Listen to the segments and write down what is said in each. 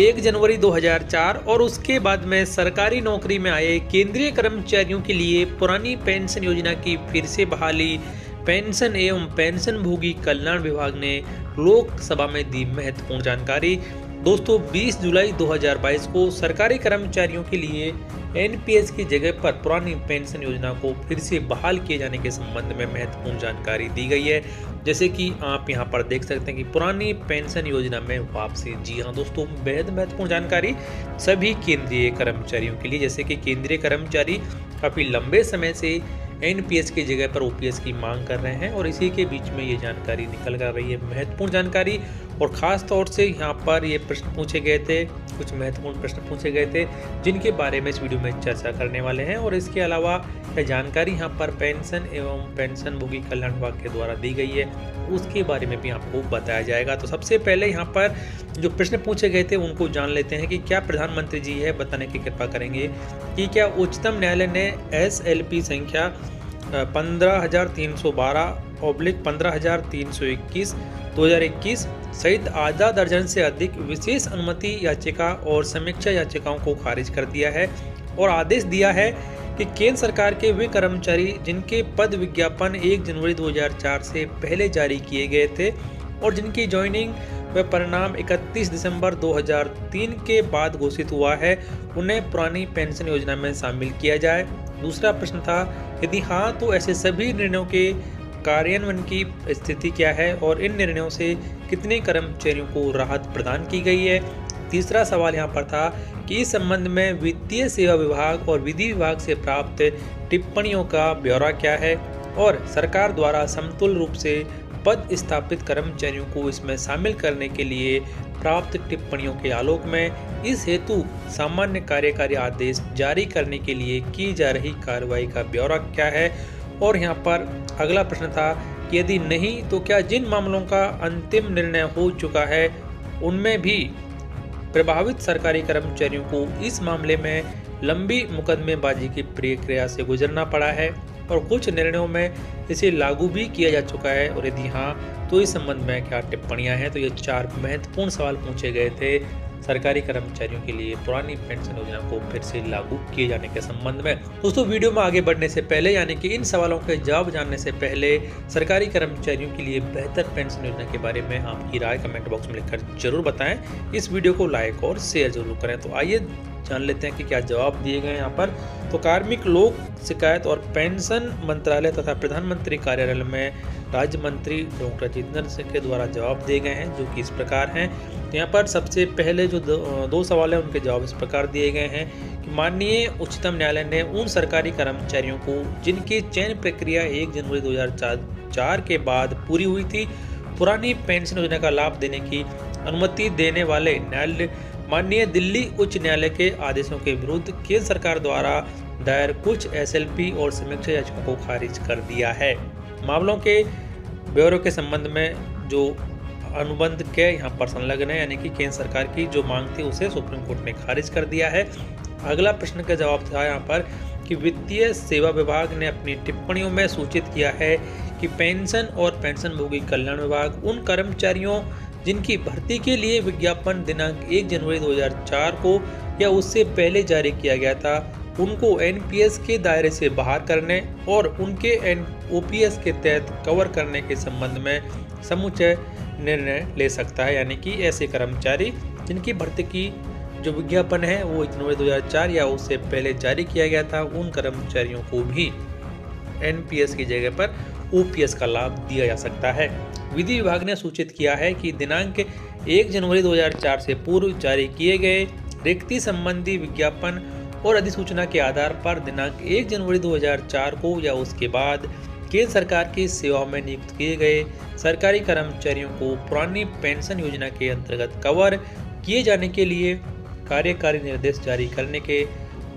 1 जनवरी 2004 और उसके बाद में सरकारी नौकरी में आए केंद्रीय कर्मचारियों के लिए पुरानी पेंशन योजना की फिर से बहाली। पेंशन एवं पेंशनभोगी कल्याण विभाग ने लोकसभा में दी महत्वपूर्ण जानकारी। दोस्तों 20 जुलाई 2022 को सरकारी कर्मचारियों के लिए एनपीएस की जगह पर पुरानी पेंशन योजना को फिर से बहाल किए जाने के संबंध में महत्वपूर्ण जानकारी दी गई है। जैसे कि आप यहां पर देख सकते हैं कि पुरानी पेंशन योजना में वापसी। जी हां दोस्तों, बेहद महत्वपूर्ण जानकारी सभी केंद्रीय कर्मचारियों के लिए। जैसे कि केंद्रीय कर्मचारी काफ़ी लंबे समय से एनपीएस की जगह पर ओपीएस की मांग कर रहे हैं और इसी के बीच में ये जानकारी निकल कर रही है, महत्वपूर्ण जानकारी। और ख़ास तौर से यहाँ पर ये प्रश्न पूछे गए थे, कुछ महत्वपूर्ण प्रश्न पूछे गए थे जिनके बारे में इस वीडियो में चर्चा करने वाले हैं। और इसके अलावा यह जानकारी यहाँ पर पेंशन एवं पेंशनभोगी कल्याण विभाग के द्वारा दी गई है, उसके बारे में भी आपको बताया जाएगा। तो सबसे पहले यहाँ पर जो प्रश्न पूछे गए थे उनको जान लेते हैं कि क्या प्रधानमंत्री जी है बताने की कृपा करेंगे कि क्या उच्चतम न्यायालय ने SLP संख्या 15,312/15,321 2021 सहित आधा दर्जन से अधिक विशेष अनुमति याचिका और समीक्षा याचिकाओं को खारिज कर दिया है और आदेश दिया है कि केंद्र सरकार के वे कर्मचारी जिनके पद विज्ञापन 1 जनवरी 2004 से पहले जारी किए गए थे और जिनकी ज्वाइनिंग व परिणाम 31 दिसंबर 2003 के बाद घोषित हुआ है, उन्हें पुरानी पेंशन योजना में शामिल किया जाए। दूसरा प्रश्न था, यदि हाँ तो ऐसे सभी निर्णयों के कार्यान्वयन की स्थिति क्या है और इन निर्णयों से कितने कर्मचारियों को राहत प्रदान की गई है। तीसरा सवाल यहाँ पर था कि इस संबंध में वित्तीय सेवा विभाग और विधि विभाग से प्राप्त टिप्पणियों का ब्यौरा क्या है और सरकार द्वारा समतुल्य रूप से पद स्थापित कर्मचारियों को इसमें शामिल करने के लिए प्राप्त टिप्पणियों के आलोक में इस हेतु सामान्य कार्यकारी आदेश जारी करने के लिए की जा रही कार्रवाई का ब्यौरा क्या है। और यहाँ पर अगला प्रश्न था कि यदि नहीं तो क्या जिन मामलों का अंतिम निर्णय हो चुका है उनमें भी प्रभावित सरकारी कर्मचारियों को इस मामले में लंबी मुकदमेबाजी की प्रक्रिया से गुजरना पड़ा है और कुछ निर्णयों में इसे लागू भी किया जा चुका है, और यदि हाँ तो इस संबंध में क्या टिप्पणियां हैं। तो ये 4 महत्वपूर्ण सवाल पूछे गए थे सरकारी कर्मचारियों के लिए पुरानी पेंशन योजना को फिर से लागू किए जाने के संबंध में। दोस्तों वीडियो में आगे बढ़ने से पहले यानी कि इन सवालों के जवाब जानने से पहले सरकारी कर्मचारियों के लिए बेहतर पेंशन योजना के बारे में आपकी राय कमेंट बॉक्स में लिखकर जरूर बताएं। इस वीडियो को लाइक और शेयर जरूर करें। तो आइए जान लेते हैं कि क्या जवाब दिए गए यहाँ पर। तो कार्मिक लोक शिकायत और पेंशन मंत्रालय तथा प्रधानमंत्री कार्यालय में राज्य मंत्री डॉक्टर जितेंद्र सिंह के द्वारा जवाब दिए गए हैं, जो कि इस प्रकार हैं। यहाँ पर सबसे पहले जो दो सवाल हैं उनके जवाब इस प्रकार दिए गए हैं कि माननीय उच्चतम न्यायालय ने उन सरकारी कर्मचारियों को जिनकी चयन प्रक्रिया 1 जनवरी 2004 के बाद पूरी हुई थी, पुरानी पेंशन योजना का लाभ देने की अनुमति देने वाले न्यायालय माननीय दिल्ली उच्च न्यायालय के आदेशों के विरुद्ध केंद्र सरकार द्वारा दायर कुछ SLP और समीक्षा याचिकाओं को खारिज कर दिया है। मामलों के ब्यौरे के संबंध में जो अनुबंध के यहाँ पर संलग्न है यानी कि केंद्र सरकार की जो मांग थी उसे सुप्रीम कोर्ट ने खारिज कर दिया है। अगला प्रश्न का जवाब था यहाँ पर कि वित्तीय सेवा विभाग ने अपनी टिप्पणियों में सूचित किया है कि पेंशन और पेंशनभोगी कल्याण विभाग उन कर्मचारियों जिनकी भर्ती के लिए विज्ञापन दिनांक 1 जनवरी 2004 को या उससे पहले जारी किया गया था, उनको एनपीएस के दायरे से बाहर करने और उनके ओपीएस के तहत कवर करने के संबंध में समुचित निर्णय ले सकता है। यानी कि ऐसे कर्मचारी जिनकी भर्ती की जो विज्ञापन है वो 1 जनवरी 2004 या उससे पहले जारी किया गया था, उन कर्मचारियों को भी एनपीएस की जगह पर ओपीएस का लाभ दिया जा सकता है। विधि विभाग ने सूचित किया है कि दिनांक 1 जनवरी 2004 से पूर्व जारी किए गए रिक्ति संबंधी विज्ञापन और अधिसूचना के आधार पर दिनांक 1 जनवरी 2004 को या उसके बाद केंद्र सरकार की सेवाओं में नियुक्त किए गए सरकारी कर्मचारियों को पुरानी पेंशन योजना के अंतर्गत कवर किए जाने के लिए कार्यकारी निर्देश जारी करने के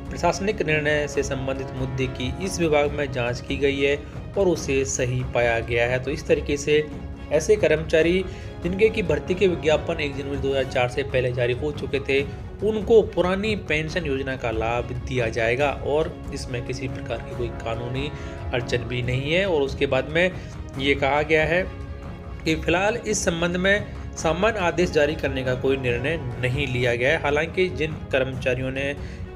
प्रशासनिक निर्णय से संबंधित मुद्दे की इस विभाग में जांच की गई है और उसे सही पाया गया है। तो इस तरीके से ऐसे कर्मचारी जिनके की भर्ती के विज्ञापन 1 जनवरी 2004 से पहले जारी हो चुके थे, उनको पुरानी पेंशन योजना का लाभ दिया जाएगा और इसमें किसी प्रकार की कोई कानूनी अड़चन भी नहीं है। और उसके बाद में ये कहा गया है कि फिलहाल इस संबंध में सामान्य आदेश जारी करने का कोई निर्णय नहीं लिया गया है। हालांकि जिन कर्मचारियों ने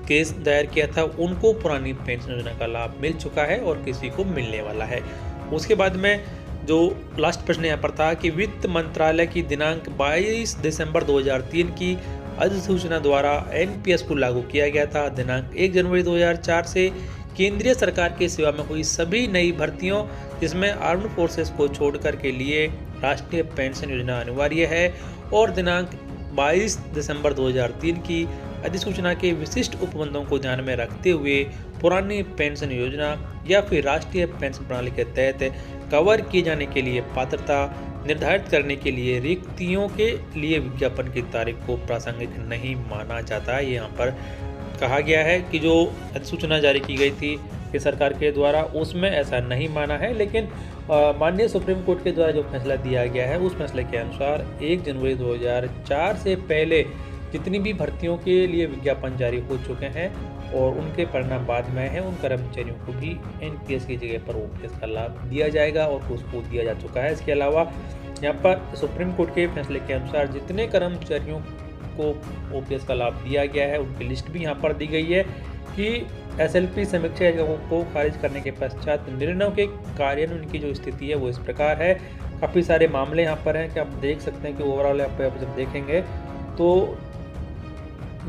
केस दायर किया था उनको पुरानी पेंशन योजना का लाभ मिल चुका है और किसी को मिलने वाला है। उसके बाद में जो लास्ट प्रश्न यहाँ पर था कि वित्त मंत्रालय की दिनांक 22 दिसंबर 2003 की अधिसूचना द्वारा एनपीएस को लागू किया गया था। दिनांक 1 जनवरी 2004 से केंद्रीय सरकार की सेवा में हुई सभी नई भर्तियों जिसमें आर्म्ड फोर्सेस को छोड़कर के लिए राष्ट्रीय पेंशन योजना अनिवार्य है और दिनांक 22 दिसंबर 2003 की अधिसूचना के विशिष्ट उपबंधों को ध्यान में रखते हुए पुरानी पेंशन योजना या फिर राष्ट्रीय पेंशन प्रणाली के तहत कवर किए जाने के लिए पात्रता निर्धारित करने के लिए रिक्तियों के लिए विज्ञापन की तारीख को प्रासंगिक नहीं माना जाता है। यहाँ पर कहा गया है कि जो अधिसूचना जारी की गई थी कि सरकार के द्वारा उसमें ऐसा नहीं माना है, लेकिन माननीय सुप्रीम कोर्ट के द्वारा जो फैसला दिया गया है उस फैसले के अनुसार 1 जनवरी 2004 से पहले जितनी भी भर्तियों के लिए विज्ञापन जारी हो चुके हैं और उनके परिणाम बाद में हैं उन कर्मचारियों को भी एनपीएस की जगह पर ओपीएस का लाभ दिया जाएगा और उसको दिया जा चुका है। इसके अलावा यहाँ पर सुप्रीम कोर्ट के फैसले के अनुसार जितने कर्मचारियों को ओपीएस का लाभ दिया गया है उनकी लिस्ट भी यहाँ पर दी गई है कि एसएलपी समीक्षा याचिकाओं को खारिज करने के पश्चात निर्णयों के कार्यान्वयन की जो स्थिति है वो इस प्रकार है। काफ़ी सारे मामले यहाँ पर हैं कि आप देख सकते हैं कि ओवरऑल यहाँ पर जब देखेंगे तो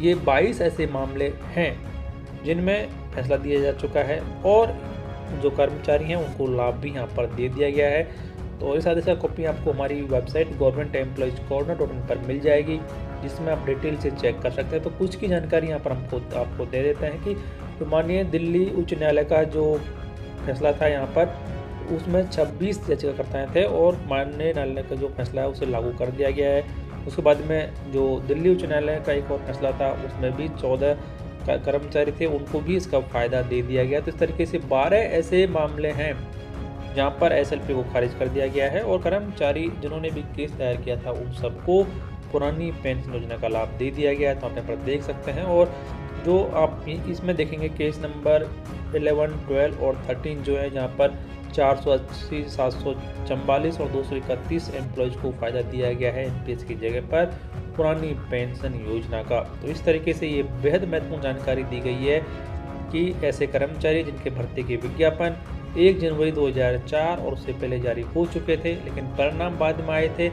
ये 22 ऐसे मामले हैं जिनमें फैसला दिया जा चुका है और जो कर्मचारी हैं उनको लाभ भी यहाँ पर दे दिया गया है। तो इस आदेश का कॉपी आपको हमारी वेबसाइट governmentemplojcorner.in पर मिल जाएगी जिसमें आप डिटेल से चेक कर सकते हैं। तो कुछ की जानकारी यहाँ पर हमको आपको दे देते हैं कि तो माननीय दिल्ली उच्च न्यायालय का जो फैसला था यहाँ पर उसमें 26 याचिकाकर्ता थे और माननीय न्यायालय का जो फैसला है उसे लागू कर दिया गया है। उसके बाद में जो दिल्ली उच्च न्यायालय का एक और फैसला था उसमें भी 14 कर्मचारी थे उनको भी इसका फ़ायदा दे दिया गया। तो इस तरीके से 12 ऐसे मामले हैं जहां पर एसएलपी को खारिज कर दिया गया है और कर्मचारी जिन्होंने भी केस दायर किया था उन सबको पुरानी पेंशन योजना का लाभ दे दिया गया है। तो आप यहाँ पर देख सकते हैं और जो आप इसमें देखेंगे केस नंबर 11, 12 और 13 जो है जहाँ पर 480, 744 और 231 एम्प्लॉयज़ को फ़ायदा दिया गया है एनपीएस की जगह पर पुरानी पेंशन योजना का। तो इस तरीके से ये बेहद महत्वपूर्ण जानकारी दी गई है कि ऐसे कर्मचारी जिनके भर्ती के विज्ञापन 1 जनवरी 2004 और उससे पहले जारी हो चुके थे लेकिन परिणाम बाद में आए थे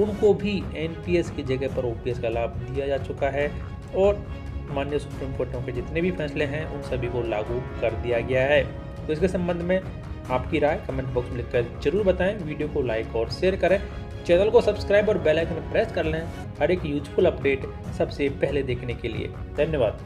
उनको भी एनपीएस की जगह पर ओपीएस का लाभ दिया जा चुका है और माननीय सुप्रीम कोर्टों के जितने भी फैसले हैं उन सभी को लागू कर दिया गया है। तो इसके संबंध में आपकी राय कमेंट बॉक्स में लिखकर जरूर बताएं। वीडियो को लाइक और शेयर करें, चैनल को सब्सक्राइब और बेल आइकन प्रेस कर लें हर एक यूजफुल अपडेट सबसे पहले देखने के लिए। धन्यवाद।